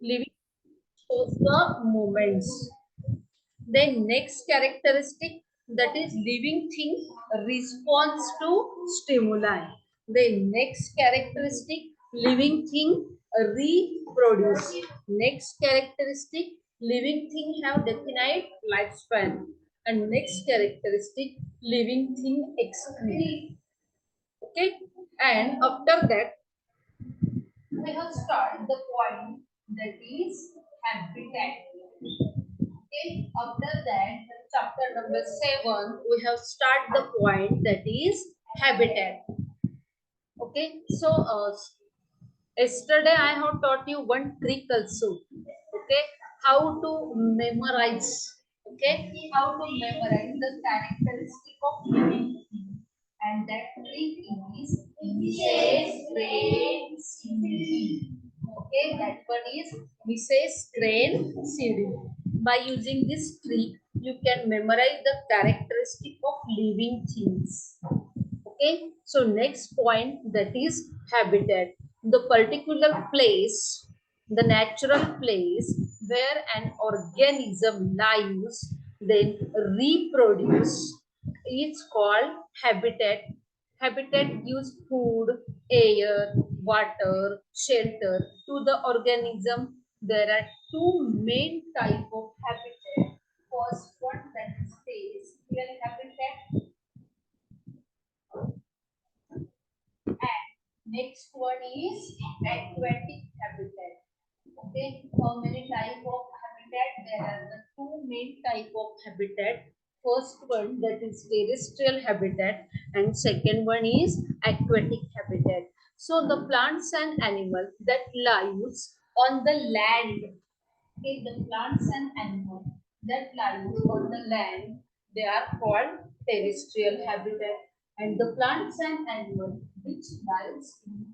Living shows the movements. Then next characteristic, that is living thing responds to stimuli. The next characteristic, living thing reproduce. Next characteristic, living thing have definite lifespan. And next characteristic, living thing excrete. Okay. And after that, we have started the point that is habitat. Okay, after that, chapter number 7, we have start the point that is habitat. Okay, so yesterday I have taught you one trick also. Okay, how to memorize. Okay, how to memorize the characteristic of living thing, and that trick is Mrs. Crane CD. Okay, that one is Mrs. Crane CD. By using this trick, you can memorize the characteristic of living things. Okay, so next point, that is habitat. The particular place, the natural place where an organism lives, then reproduce, is called habitat. Habitat gives food, air, water, shelter to the organism. There are two main type of habitat. First one, that is terrestrial habitat, and next one is aquatic habitat. Okay, how many type of habitat? There are the two main type of habitat. First one, that is terrestrial habitat, and second one is aquatic habitat. So the plants and animals that lives on the land. Okay, the plants and animals that lives on the land, they are called terrestrial habitat, and the plants and animals which lives in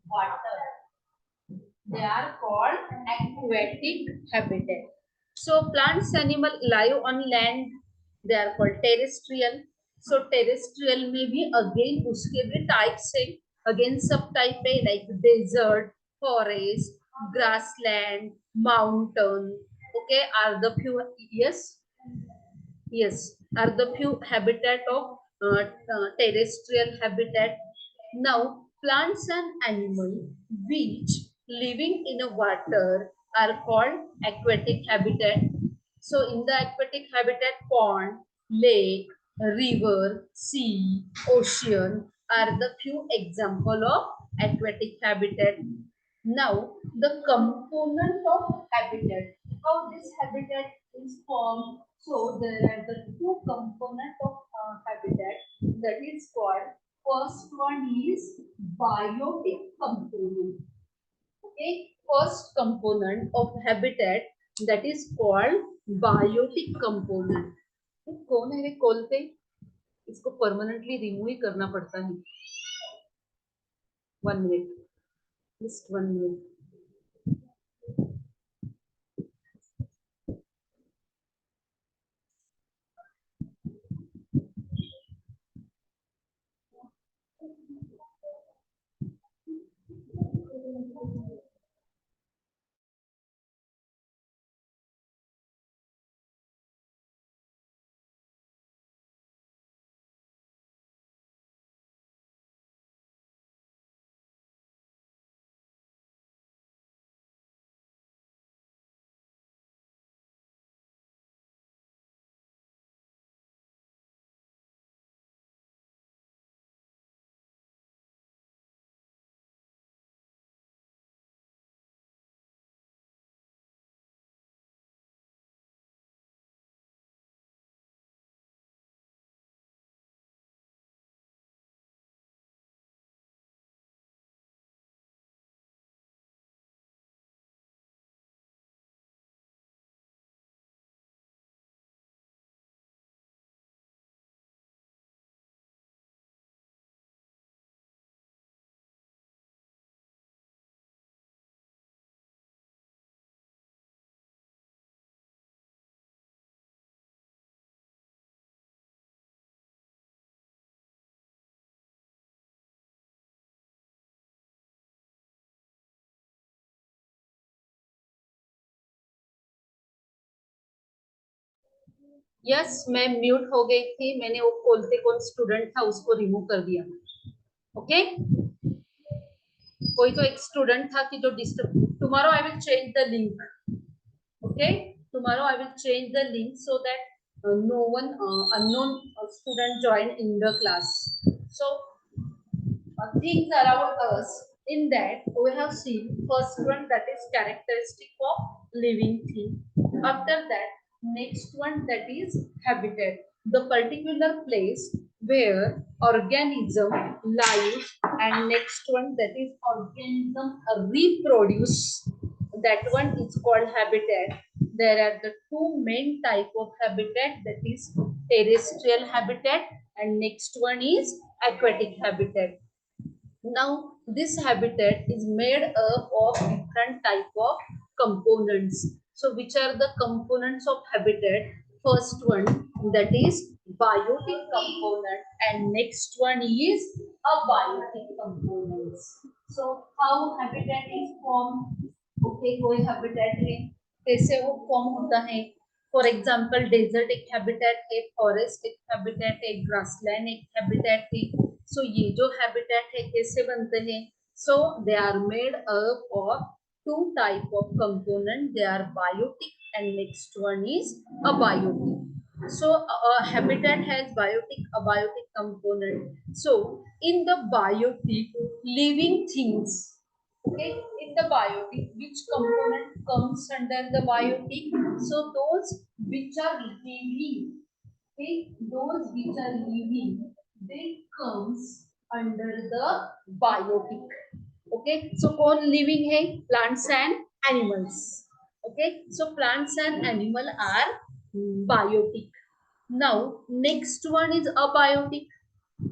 water, they are called aquatic habitat. So plants animal live on land, they are called terrestrial. So terrestrial में भी again उसके भी types है, again सब type है like desert, forest, grassland, mountain. Okay, are the few, yes, yes, are the few habitat of terrestrial habitat. Now, plants and animals which living in a water are called aquatic habitat. So, in the aquatic habitat, pond, lake, river, sea, ocean are the few example of aquatic habitat. Now, the component of habitat, how this habitat is formed. So, there are the two component of habitat, that is called, first one is biotic component. Okay, first component of habitat, that is called biotic component. ये कौन है रे खोलते, इसको permanently remove ही करना पड़ता है. 1 minute, just 1 minute. Yes मैं म्यूट हो गई थी, मैंने वो खोलते कौन स्टूडेंट था उसको रिमूव कर दिया। ओके कोई तो एक स्टूडेंट था कि जो disturb. Tomorrow I will change the link. Okay tomorrow I will change the link so that no one unknown student join in the class. So things around us. In that, we have seen first one, that is characteristic of living thing. After that, next one, that is habitat, the particular place where organism lives, and next one, that is organism reproduce. That one is called habitat. There are the two main type of habitat, that is terrestrial habitat, and next one is aquatic habitat. Now, this habitat is made up of different type of components. So, which are the components of habitat? First one, that is biotic component, and next one is abiotic components. So, how habitat is formed? Okay, कोई habitat है, कैसे वो form होता है? For example desert एक habitat है, forest एक habitat है, ग्रासलैंड एक हैबिटेट है. सो ये जो हैबिटेट है कैसे बनते हैं? So they are made up of two type of component. They are biotic and next one is abiotic. So habitat has biotic, abiotic component. So in the biotic, living things. Okay, in the biotic, which component comes under the biotic? So those which are living, okay, those which are living, they comes under the biotic. Okay, so कौन living है? Plants and animals. Okay, so plants and animal are biotic. Now next one is abiotic.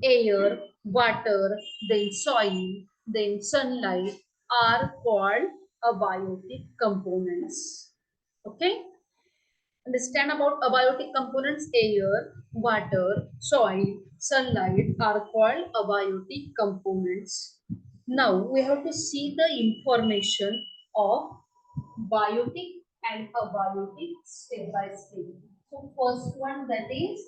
Air, water, then soil, then sunlight are called abiotic components. Okay, understand about abiotic components? Air, water, soil, sunlight are called abiotic components. Now we have to see the information of biotic and abiotic step by step. So first one, that is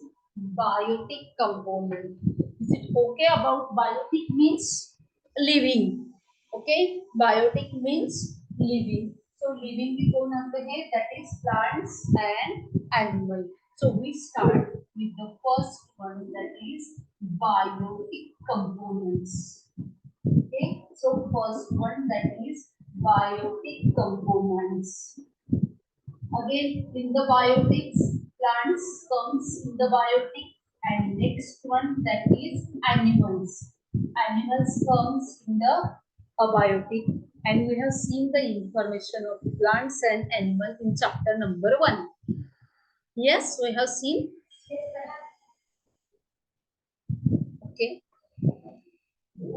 biotic component. Is it okay about biotic means living? Okay, biotic means living. So living भी कौन आते हैं? That is plants and animal. So we start with the first one, that is biotic components. Okay, so first one, that is biotic components. Again, in the biotics, plants comes in the biotic, and next one, that is animals. Animals comes in the abiotic, and we have seen the information of plants and animals in chapter number 1. Yes, we have seen. Okay.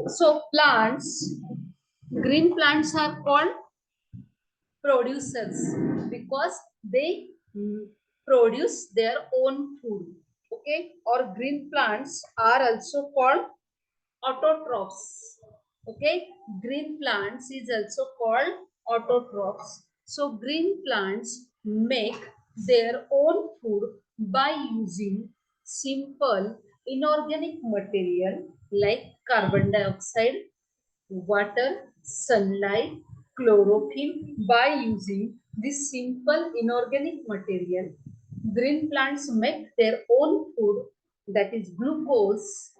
So plants, green plants are called producers because they produce their own food. Okay, or green plants are also called autotrophs. Okay, green plants is also called autotrophs. So green plants make their own food by using simple inorganic material like carbon dioxide, water, sunlight, chlorophyll. By using this simple inorganic material, green plants make their own food, that is glucose,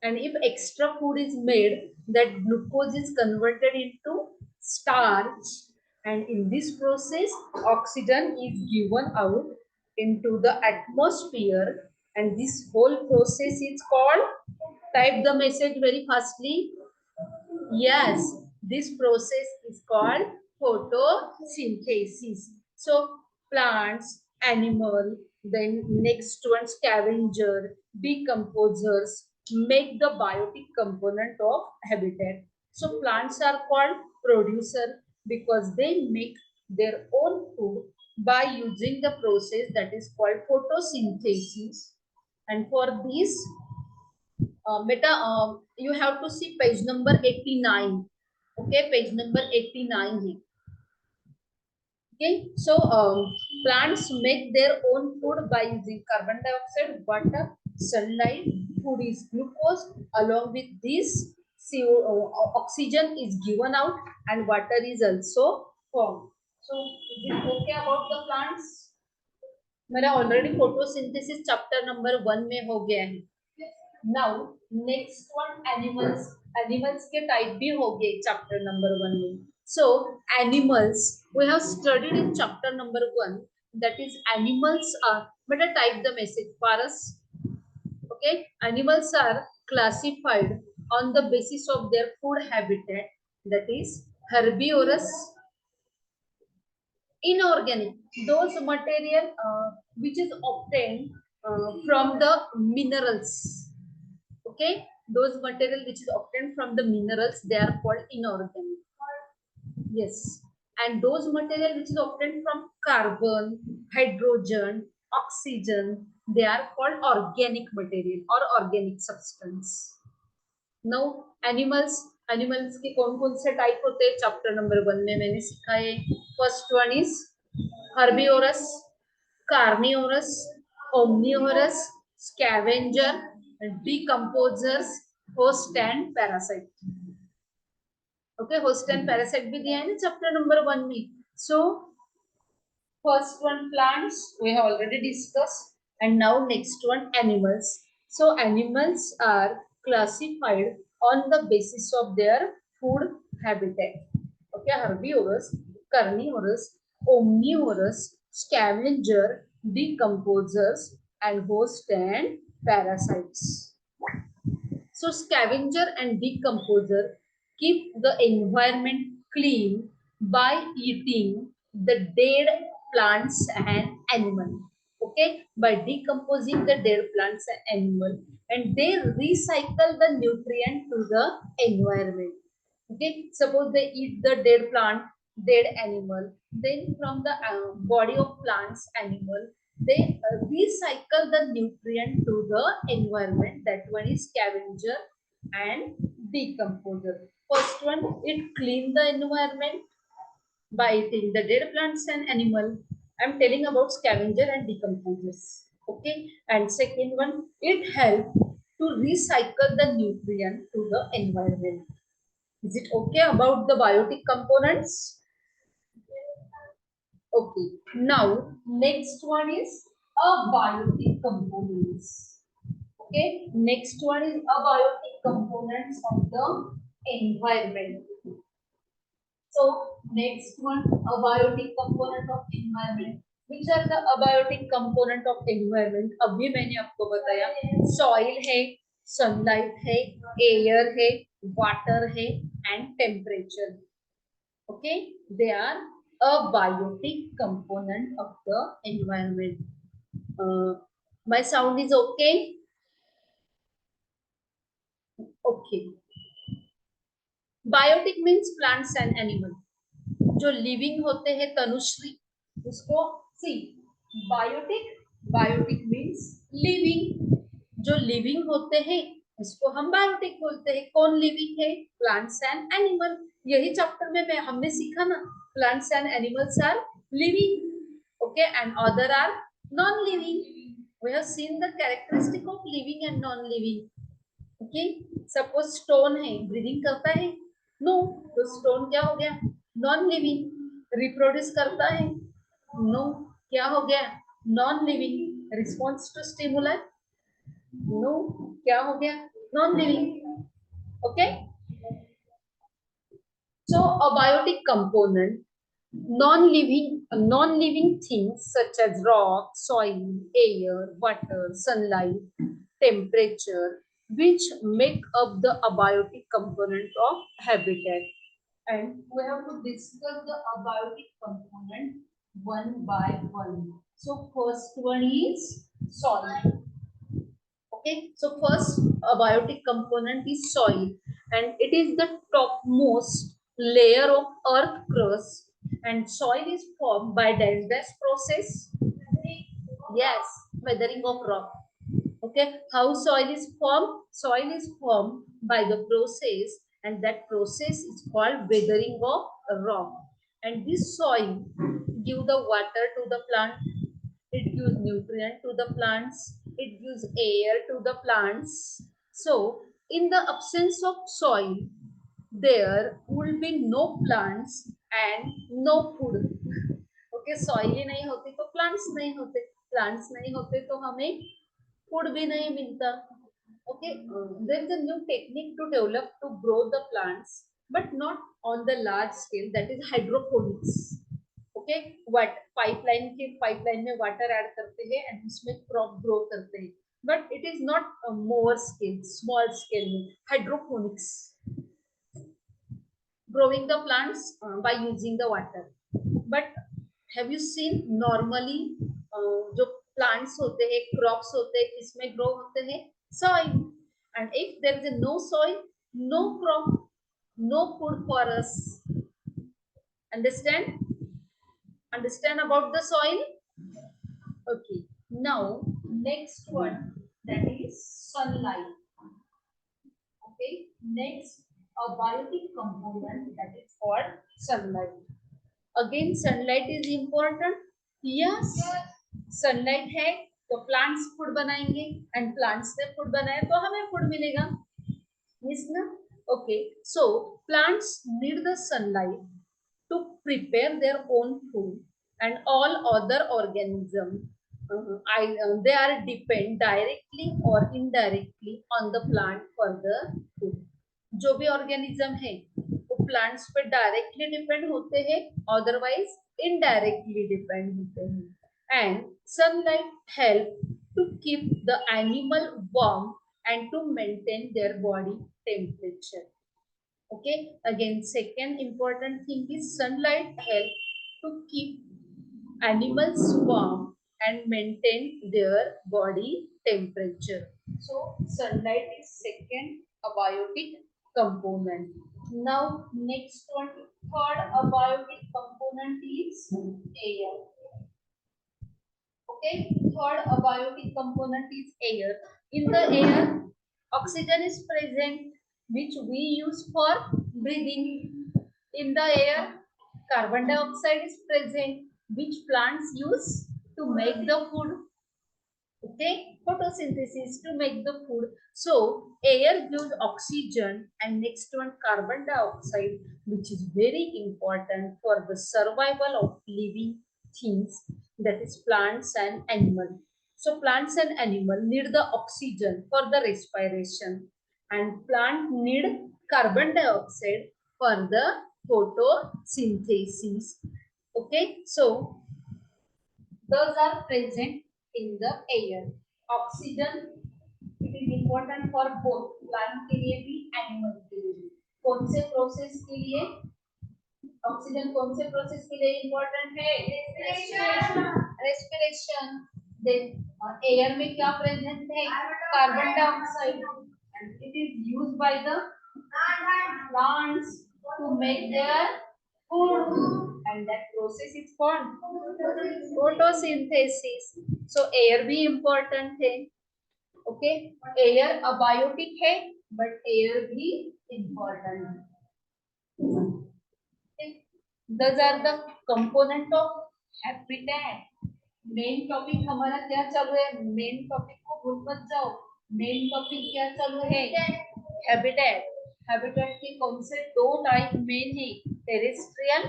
and if extra food is made, that glucose is converted into starch, and in this process oxygen is given out into the atmosphere, and this whole process is called, type the message very fastly. Yes, this process is called photosynthesis. So plants, animal, then next one scavenger, decomposers make the biotic component of habitat. So plants are called producer because they make their own food by using the process that is called photosynthesis. And for this, beta, you have to see page number 89. Okay, page number 89 है. Okay, so plants make their own food by using carbon dioxide, water, sunlight. Food is glucose. Along with this, oxygen is given out and water is also formed. So, is it okay about the plants? मेरा already photosynthesis chapter number 1 में हो गया है. Now next one animals. Animals के type भी हो गए chapter number 1 में. So animals we have studied in chapter number 1, that is animals are, better type the message for us. Okay, animals are classified on the basis of their food habitat, that is herbivorous, inorganic, those material which is obtained from the minerals. Okay, those material which is obtained from the minerals, they are called inorganic. Yes, and those material which is obtained from carbon, hydrogen, oxygen, they are called organic material or organic substance. Now animals, animals के कौन कौन से type होते हैं chapter number 1 में मैंने सीखा है. First one is herbivorous, carnivorous, omnivorous, scavenger, decomposers, host and parasite. Okay, host and parasite भी दिया है ना चैप्टर नंबर 1 में. So first one plants we have already discussed, and now next one animals. So animals are classified on the basis of their food habitat. Okay, herbivorous, carnivorous, omnivorous, scavenger, decomposers, and host and parasites. So scavenger and decomposer keep the environment clean by eating the dead plants and animal. Okay, by decomposing the dead plants and animal, and they recycle the nutrient to the environment. Okay, suppose they eat the dead plant, dead animal, then from the body of plants, animal, they recycle the nutrient to the environment. That one is scavenger and decomposer. First one, it clean the environment by eating the dead plants and animal. I'm telling about scavenger and decomposers. Okay, and second one, it help to recycle the nutrient to the environment. Is it okay about the biotic components? Okay. Now, next one is abiotic components. Okay. Next one is abiotic components of the environment. So, next one, abiotic component of environment. Which are the abiotic component of environment? अभी मैंने आपको बताया, soil है, sunlight है, air है, water है, and temperature. Okay, they are a biotic component of the environment. My sound is okay? Okay. Biotic means plants and animals. जो living होते हैं तनुश्री, उसको see biotic. Biotic means living. जो living होते हैं उसको हम बायोटिक बोलते हैं. कौन लिविंग है? Plants and animal. यही चैप्टर में हमने सीखा ना, plants and animals are living. Okay, and other are non living. We have seen the characteristic of living and non living. Okay, suppose stone है, ब्रीदिंग करता है? नो. तो स्टोन क्या हो गया? Non living. रिप्रोड्यूस करता है? नो. क्या हो गया? Non living. Response to stimulus? No. क्या हो गया? Non living. Okay, so a biotic component, non-living things such as rock, soil, air, water, sunlight, temperature, which make up the abiotic component of habitat. And we have to discuss the abiotic component one by one. So first one is soil. Okay, so first abiotic component is soil, and it is the topmost layer of earth crust, and soil is formed by dash process. Yes, weathering of rock. Okay, how soil is formed? Soil is formed by the process, and that process is called weathering of rock. And this soil give the water to the plant, it gives nutrient to the plants, it gives air to the plants. So in the absence of soil, there will be no plants and no food. Okay, soil ही नहीं होती तो plants नहीं होते, plants नहीं होते तो हमें food भी नहीं मिलता. Okay, there is a new technique to develop to grow the plants, but not on the large scale, that is hydroponics. Okay, what pipeline में water add करते हैं and उसमें crop grow करते हैं, but it is not a more scale, small scale में hydroponics, growing the plants by using the water. But have you seen normally जो plants होते हैं, crops होते हैं, किसमें grow होते हैं? Soil. And if there is no soil, no crop, no food for us. Understand? Understand about the soil? Okay. Now next one, that is sunlight. Okay. Next, a biotic component, that is called sunlight. Again, sunlight is important. Yes. Sunlight है तो plants food बनाएंगे and plants ने food बनाया तो हमें food मिलेगा. Yes ना? Okay, so plants need the sunlight to prepare their own food and all other organism they are depend directly or indirectly on the plant for the food. जो भी organism है वो plants पे directly depend होते हैं, otherwise indirectly depend होते हैं. And sunlight help to keep the animal warm and to maintain their body temperature. Okay, again second important thing is sunlight help to keep animals warm and maintain their body temperature. So sunlight is second abiotic component. Now next one, third abiotic component is air. Okay, third abiotic component is air. In the air, oxygen is present, which we use for breathing. In the air, carbon dioxide is present, which plants use to make the food. Okay, photosynthesis to make the food. So air gives oxygen and next one carbon dioxide, which is very important for the survival of living things, that is plants and animals. So plants and animals need the oxygen for the respiration and plant need carbon dioxide for the photosynthesis. Okay, so those are present in the air. Oxygen, it is important for both plant के लिए भी animal के लिए भी. कौन से process के लिए ऑक्सीजन, कौन से प्रोसेस के लिए इंपॉर्टेंट है? रेस्पिरेशन. देन एयर में क्या प्रेजेंट है? Carbon dioxide, and it is used by the plants to make their food, and that process is called photosynthesis. So air भी important है. Okay, air abiotic है but air भी important है. Those are the component of habitat. Main topic हमारा क्या चालू है? Main topic को भूल मत जाओ. मेन टॉपिक क्या चालू है? हैबिटेट. हैबिटेट के कौन से दो टाइप मेन है? Terrestrial,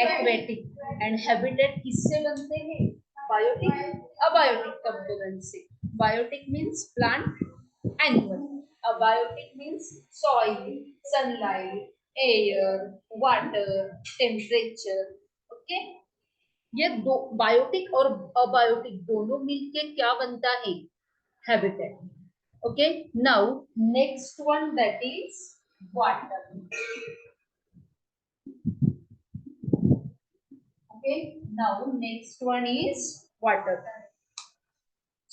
aquatic. एंड हैबिटेट किससे बनते हैं? बायोटिक, अबायोटिक कंपोनेंट से. Biotic means plant, animal. Abiotic means soil, sunlight, air, water, temperature. Okay, ये दो बायोटिक और अबायोटिक दोनों मिलके क्या बनता है? Habitat. Okay, now next one, that is water. Okay, now next one is water.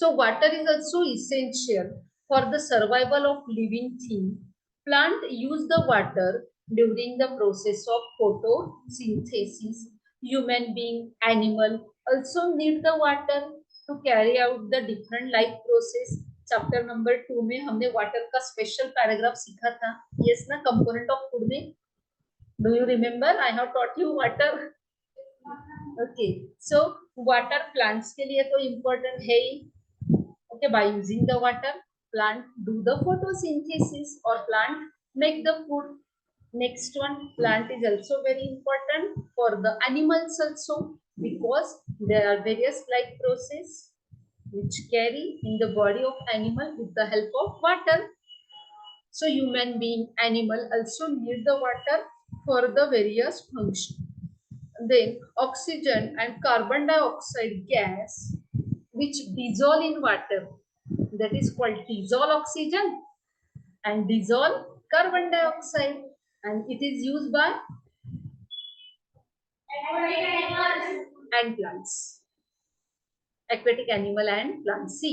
So water is also essential for the survival of living thing. Plant use the water during the process of photosynthesis. Human being, animal also need the water to carry out the different life process. Chapter number 2 में हमने water का special paragraph सीखा था. Yes ना, component of food में. Do you remember? I have taught you water. Okay so water plants के लिए तो इम्पोर्टेंट है ही. Okay, by using the water, plant do the photosynthesis or plant make the food. Next one, plant is also very important for the animals also, because there are various like process which carry in the body of animal with the help of water. So human being, animal also need the water for the various function. Then oxygen and carbon dioxide gas which dissolve in water, that is called dissolve oxygen and dissolve carbon dioxide, and it is used by and plants, aquatic animal and plants. See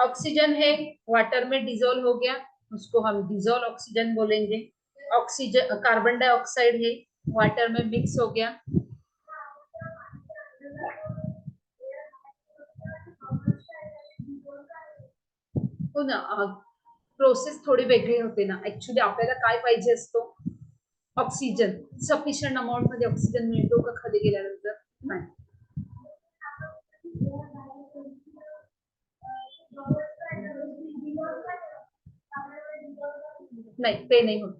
oxygen है water में dissolve हो गया, उसको हम dissolve oxygen बोलेंगे. Oxygen carbon dioxide है water में mix हो गया. हो ना, प्रोसेस थोडी वेगळी होते ना. ऍक्च्युली आपल्याला काय पाहिजे असतो, ऑक्सिजन. सफिशियंट अमाउंट मध्ये ऑक्सिजन मिळतो का खाली गेल्यानंतर? नाही. नाही, ते नाही होत.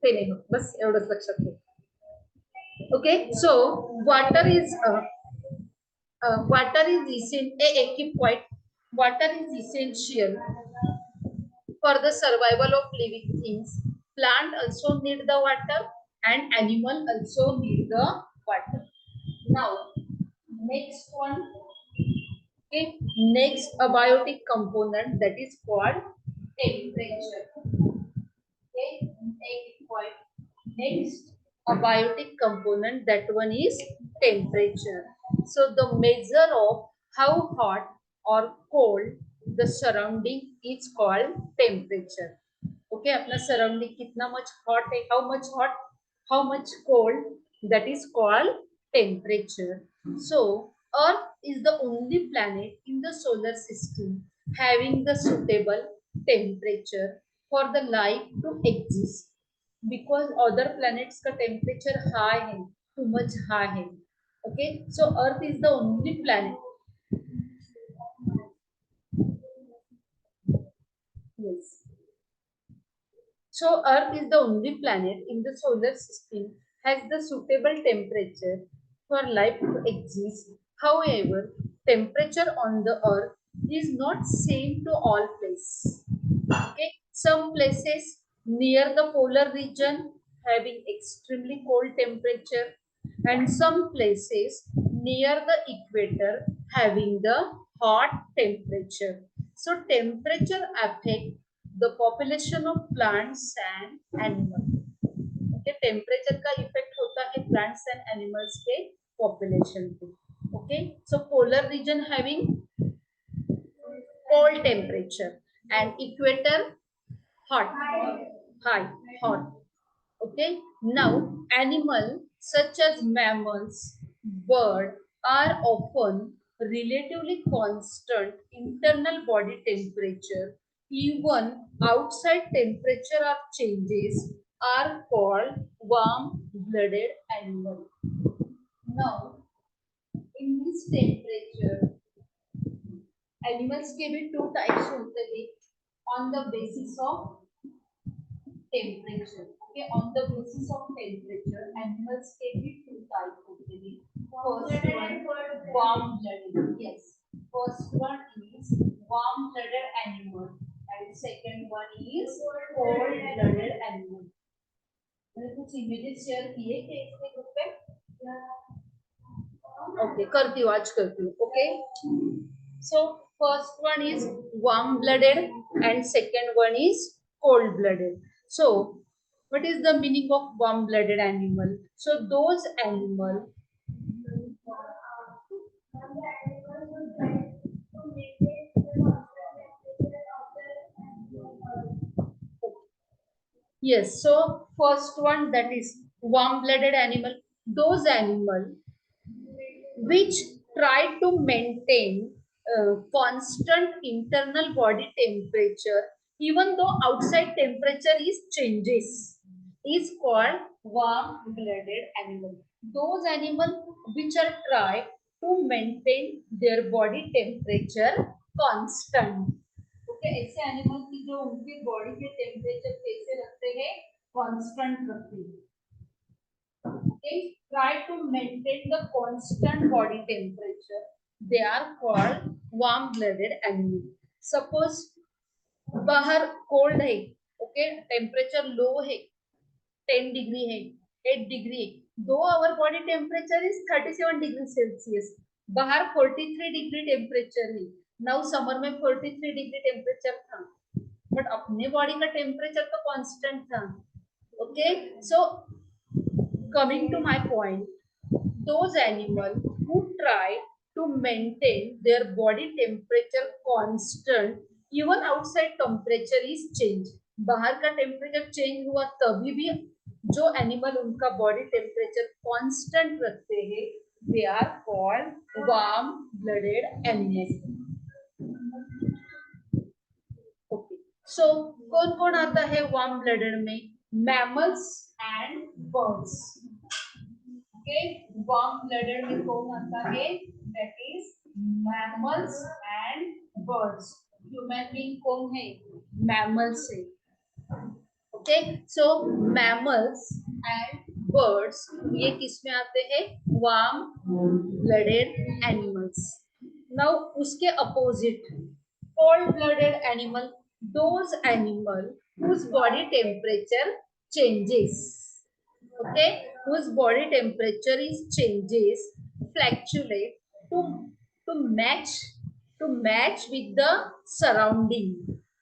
ते नाही होत. बस एवढंच लक्षात ठेव. Okay so water is keep quiet. Water is essential for the survival of living things. Plant also need the water and animal also need the water. Now next one, okay, next abiotic component, that is called temperature. Okay, take it quiet. Next abiotic component, that one is temperature. So the measure of how hot or cold the surrounding is called temperature. Okay, अपना surrounding कितना much hot है, how much hot, how much cold, that is called temperature. So Earth is the only planet in the solar system having the suitable temperature for the life to exist, because other planets का temperature high है, too much high है. Okay, so Earth is the only planet. Yes. So Earth is the only planet in the solar system has the suitable temperature for life to exist. However, temperature on the Earth is not same to all places. Okay, some places near the polar region having extremely cold temperature, and some places near the equator having the hot temperature. So temperature affect the population of plants and animals. Okay, temperature का effect होता है plants and animals के population पे. Okay, so polar region having cold temperature and equator hot, high, hot. Okay, now animals such as mammals, bird are often relatively constant internal body temperature. Even outside temperature of changes are called warm-blooded animal. Now, in this temperature, animals के भी two types होते हैं on the basis of temperature. Okay, on the basis of temperature, animals can be two types होते हैं. First one, warm-blooded. Yes. First one is warm-blooded animal, and second one is cold-blooded animal. मैंने कुछ images share किए थे इसके group पे. Okay, करती हूँ, आज करती हूँ. Okay. So first one is warm-blooded and second one is cold-blooded. So what is the meaning of warm-blooded animal? So those animal yes, so first one, that is warm-blooded animal. Those animal which try to maintain constant internal body temperature even though outside temperature is changes. is called warm-blooded animal. Those animals which are try to maintain their body temperature constant. Okay, ऐसे animals की जो उनके body के temperature कैसे रखते हैं, constant रखते हैं. Okay, try to maintain the constant body temperature. They are called warm-blooded animal. Suppose बाहर कोल्ड है, ओके, टेम्परेचर लो है, 10 डिग्री है, 8 डिग्री है, दो our body temperature is 37 degree Celsius, बाहर 43 डिग्री टेम्परेचर है. नाउ समर में 43 डिग्री टेम्परेचर था, बट अपने बॉडी का टेम्परेचर तो कांस्टेंट था. Okay, so coming to my point, those animals who try to maintain their body temperature constant even outside temperature is change, बाहर का temperature change हुआ तभी भी जो एनिमल उनका बॉडी टेम्परेचर कांस्टेंट रखते हैं, they are called warm blooded animals. Okay, so कौन कौन आता है warm blooded में? Mammals and birds. Okay, warm blooded में कौन आता है? That is mammals and birds. Human being कौन है? Mammals है. Okay, so mammals and birds ये किस में आते हैं? Warm blooded animals. Now उसके opposite cold blooded animal, those animal whose body temperature changes. Okay, whose body temperature is changes, fluctuate to match with the surrounding,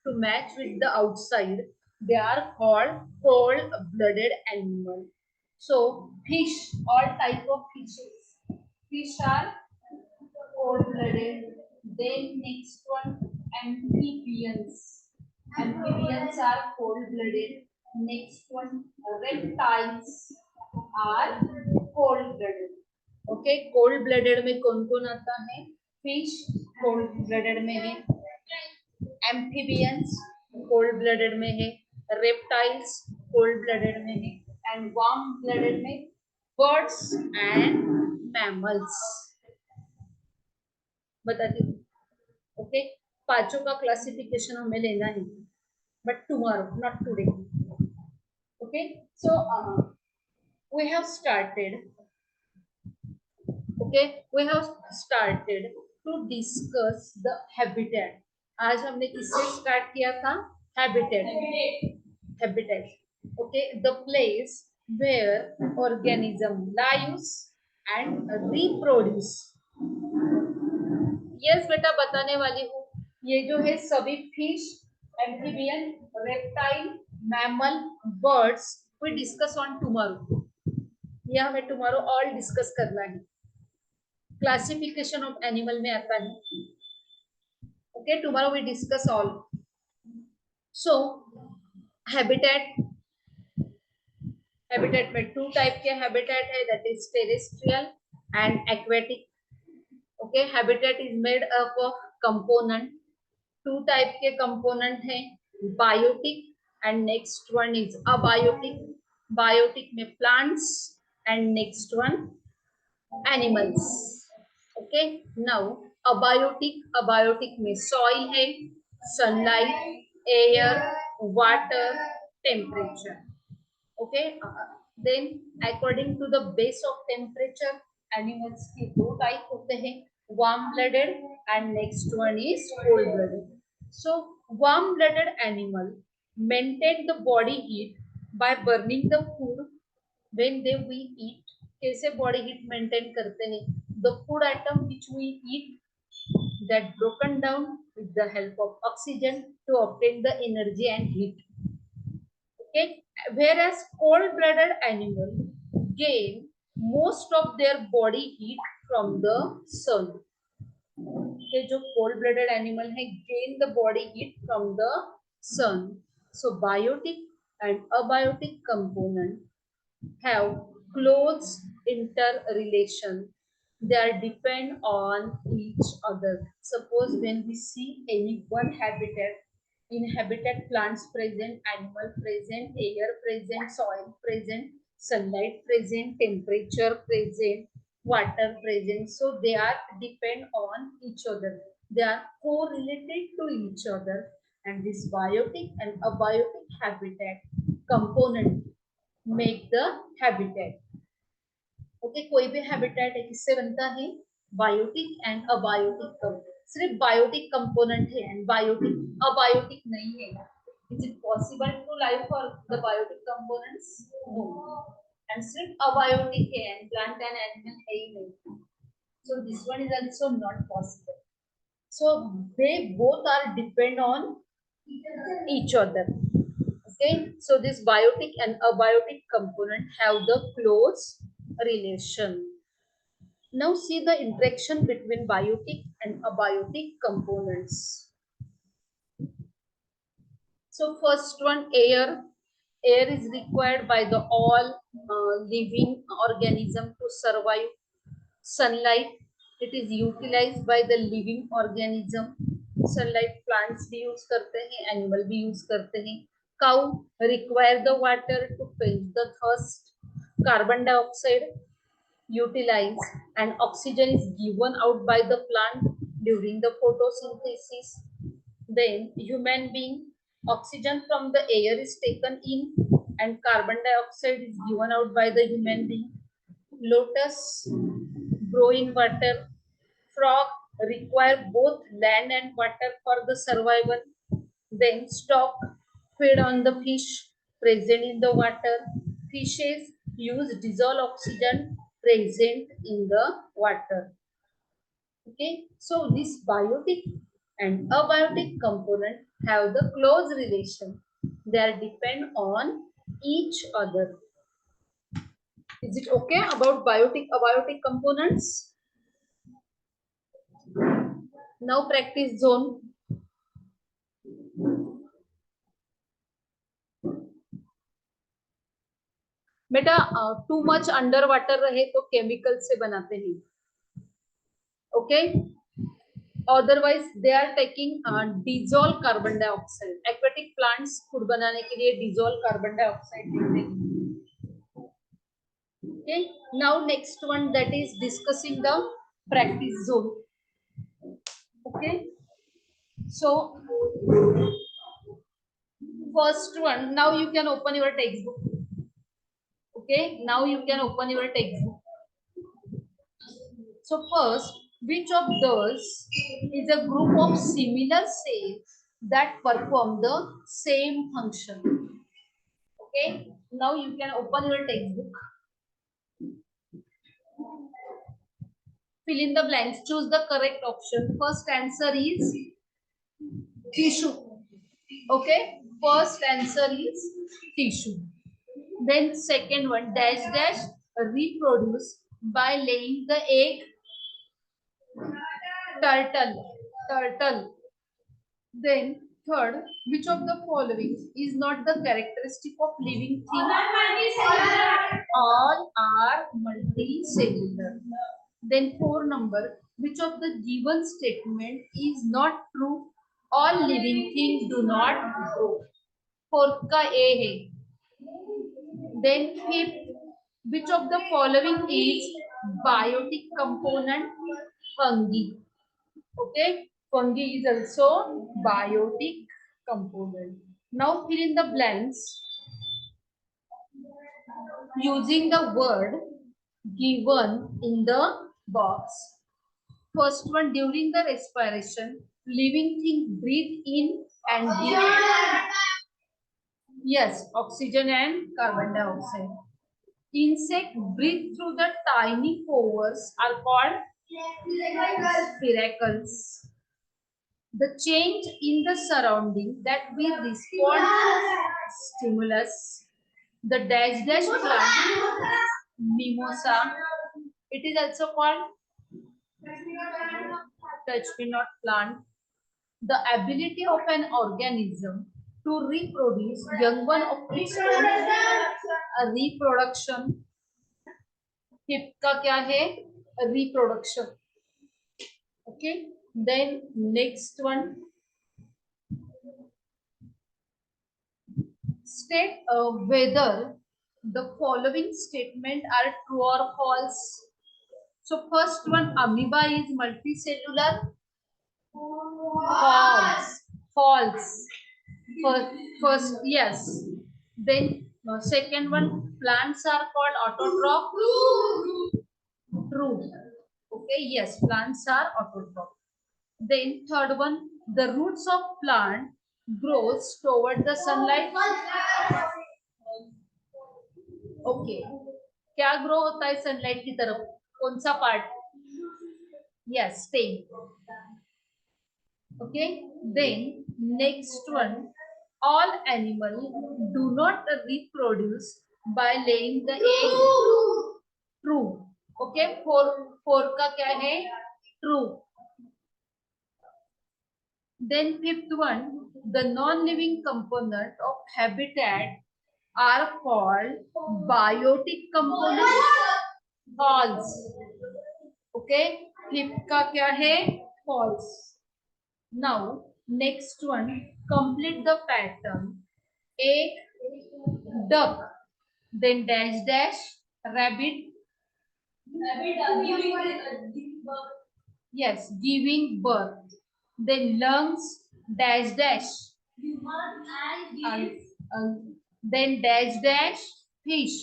to match with the outside. They are called cold blooded animal. So fish, all type of fishes, fish are cold blooded. Then next one, amphibians. Amphibians are cold blooded. Next one, reptiles are cold blooded. Okay, cold blooded में कौन कौन आता है? Fish cold blooded में है, amphibians cold blooded में है, reptiles cold blooded में है, and warm blooded में birds and mammals. बताती हूँ. ओके, पांचों का क्लासिफिकेशन हमें लेना है, but tomorrow, not today. Okay, so we have started. Okay, we have started to discuss the habitat. आज हमने किससे स्टार्ट किया था? Habitat. Habitat. Okay, the place where organism lives and reproduce. Yes बेटा, बताने वाली हूँ. ये जो है सभी fish, amphibian, reptile, mammal, birds we discuss on tomorrow. ये हमें टुमारो ऑल डिस्कस करना है. क्लासिफिकेशन ऑफ एनिमल में आता है. Okay, tomorrow we discuss all. So habitat, habitat में टू टाइप के हैबिटेट है, that is terrestrial and aquatic. Okay, habitat is made up of component. Two type के component हैं, biotic and next one is abiotic. Biotic में plants and next one animals. Okay, now abiotic में soil है, sunlight, air, water, temperature. Okay, then according to the base of temperature animals के दो type होते हैं, warm blooded and next one is cold blooded. So warm blooded animal maintain the body heat by burning the food when we eat. कैसे body heat maintain करते हैं? The food item which we eat that broken down with the help of oxygen to obtain the energy and heat. Okay, whereas cold blooded animal gain most of their body heat from the sun. के जो cold blooded animal है gain the body heat from the sun. So biotic and abiotic component have close interrelation. They are depend on each other. Suppose when we see any one habitat, In habitat, plants present, animal present, air present, soil present, sunlight present, temperature present, water present. So they are depend on each other. They are correlated to each other. And this biotic and abiotic habitat component make the habitat. Okay कोई भी habitat है किससे बनता है biotic and abiotic component सिर्फ biotic component है and biotic abiotic नहीं है is it possible to live for the biotic components no and सिर्फ अबायोटिक है एंड प्लांट एंड एनिमल है ही नहीं so this one is also not possible so they both are depend on each other okay so this biotic and abiotic component have the close relation. Now see the interaction between biotic and abiotic components. So first one, air. Air is required by the all living organism to survive. Sunlight, it is utilized by the living organism. Sunlight plants भी use करते हैं, animal भी use करते हैं. Cow require the water to quench the thirst. Carbon dioxide utilized and oxygen is given out by the plant during the photosynthesis. Then human being, oxygen from the air is taken in and carbon dioxide is given out by the human being. Lotus grow in water. Frog require both land and water for the survival. Then stork feed on the fish present in the water. Fishes use dissolved oxygen present in the water. Okay, so this biotic and abiotic component have the close relation. They are depend on each other. Is it okay about biotic abiotic components? Now practice zone. बेटा too much under water रहे तो chemical से बनाते हैं okay otherwise they are taking dissolve carbon dioxide aquatic plants food बनाने के लिए dissolve carbon dioxide देते हैं okay now next one that is discussing the practice zone okay so first one now you can open your text book okay now you can open your textbook so first which of those is a group of similar cells that perform the same function okay now you can open your textbook fill in the blanks choose the correct option first answer is tissue okay first answer is tissue then second one dash dash reproduce by laying the egg turtle then third which of the following is not the characteristic of living thing all are multicellular then 4 which of the given statement is not true all living things do not grow fourth का A है then fifth which of the following is biotic component fungi okay fungi is also biotic component now fill in the blanks using the word given in the box first one during the respiration living thing breathe in and give yes oxygen and carbon dioxide insect breathe through the tiny pores are called spiracles the change in the surrounding that we respond stimulus the dash dash plant mimosa it is also called touch me not plant the ability of an organism to reproduce young one of its own reproduction fifth का क्या है reproduction okay then next one State whether the following statement are true or false. So first one, amoeba is multicellular. False. False. First, yes. Then second one, plants are called autotroph. True. Okay, yes, plants are autotroph. Then third one, the roots of plant grows toward the sunlight. Okay. क्या grow होता है sunlight की तरफ? कौन सा part? Yes, stem. Okay. Then next one, all animals do not reproduce by laying the egg. True. Okay. Four का क्या है? True. Then fifth one, the non-living component of habitat are called biotic components. False. Okay. Fifth का क्या है? False. Now, next one, complete the pattern. Egg, duck, then dash dash, rabbit. Yes, giving birth. Then lungs, dash dash. Then dash dash, fish.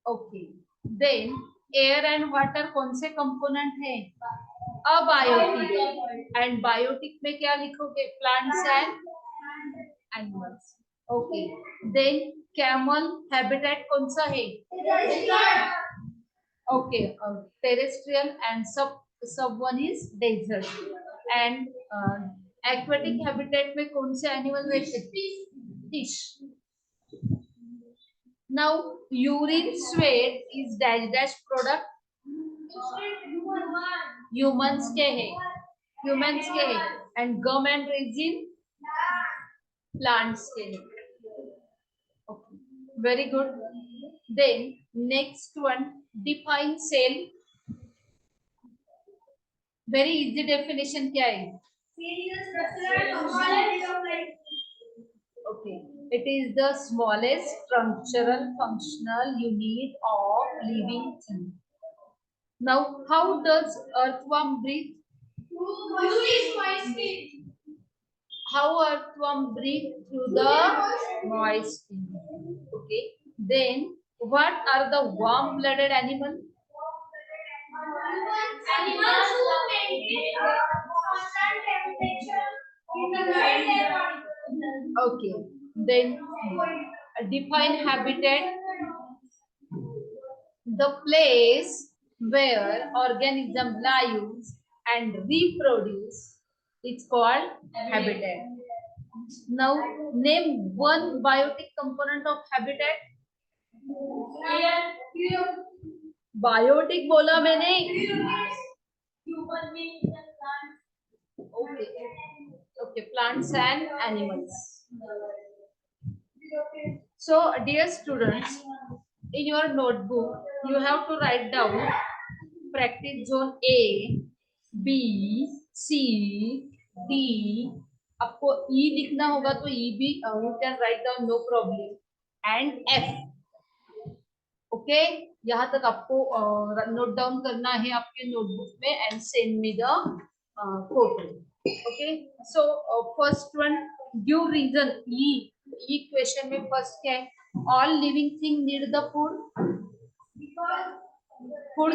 Okay. Then air and water कौन से component है? Abiotic. And biotic में क्या लिखोगे? Plants and animals. Okay. Then camel habitat कौन सा है? Okay. Terrestrial and सब one is desert. And aquatic habitat में कौन से एनिमल रहते? Fish. Now urine sweat is dash dash product. Humans के हैं. ह्यूमंस के हैं. And gum and resin plants के हैं. Okay, very good. Then next one, define cell. Very easy definition क्या है? Okay, it is the smallest structural functional unit of living thing. Now, how does earthworm breathe? How earthworm breathe? Through the moist skin. Okay. Then, what are the warm-blooded animals? Animals who maintain a constant temperature inside their body. Okay. Then, define habitat. The place where organisms live and reproduce is called habitat. Now, name one biotic component of habitat. Biotic बोला मैंने. Okay. Okay, plants and animals. So, dear students, in your notebook, you have to write down practice zone A, B, C, D. आपको E लिखना होगा तो E भी you can write down, no problem. And F. Okay, यहाँ तक आपको note down करना है आपके नोटबुक में and send me the photo. Okay, so first one, give reason. E question में first क्या है? All living thing need the food. Food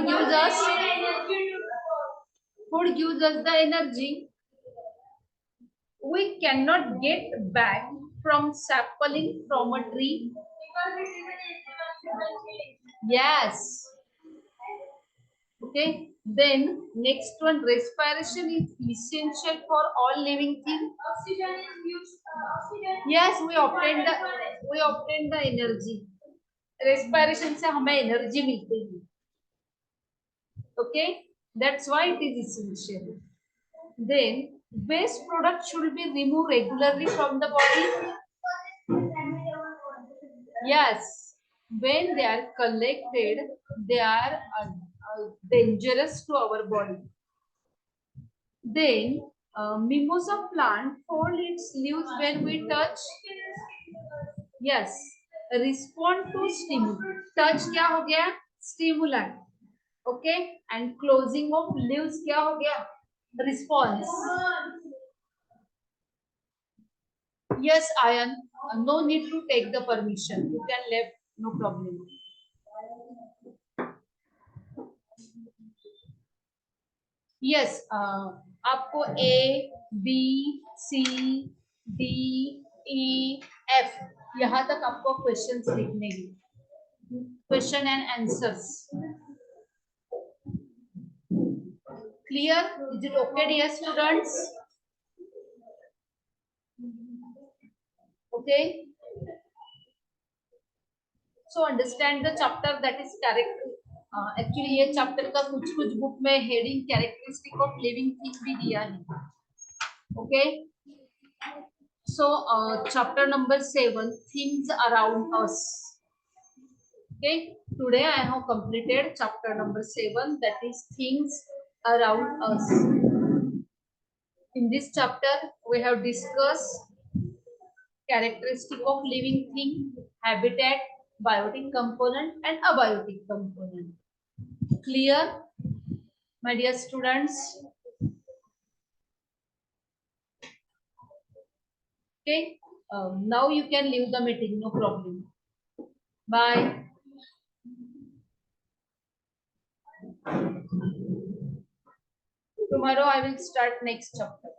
gives us the energy. We cannot get back from sapling from a tree. Yes. Okay. Then next one, respiration is essential for all living things. Oxygen is used. Yes, we obtain the energy. Respiration से हमें energy मिलती है. Okay, that's why it is essential. Then waste product should be removed regularly from the body. Yes, when they are collected, they are dangerous to our body. Then mimosa plant fold its leaves when we touch. Yes, respond to stimulus. Touch क्या हो गया? Stimulant. Okay, and closing of leaves क्या हो गया? Response. Yes, Ayan. No need to take the permission. You can leave, no problem. Yes, आपको A, B, C, D, E, F यहाँ तक आपको क्वेश्चंस लिखने हैं. Question and answers. Clear? Is it okay, dear students? Okay. So understand the chapter that is character. Actually ये chapter का कुछ book में heading characteristic of living thing भी दिया है. Okay. So chapter number 7, things around us. Okay. Today I have completed chapter number 7, that is things around us. In this chapter we have discussed characteristic of living thing, habitat, biotic component and abiotic component. Clear, my dear students? Okay, now you can leave the meeting, no problem. Bye. Tomorrow I will start next chapter.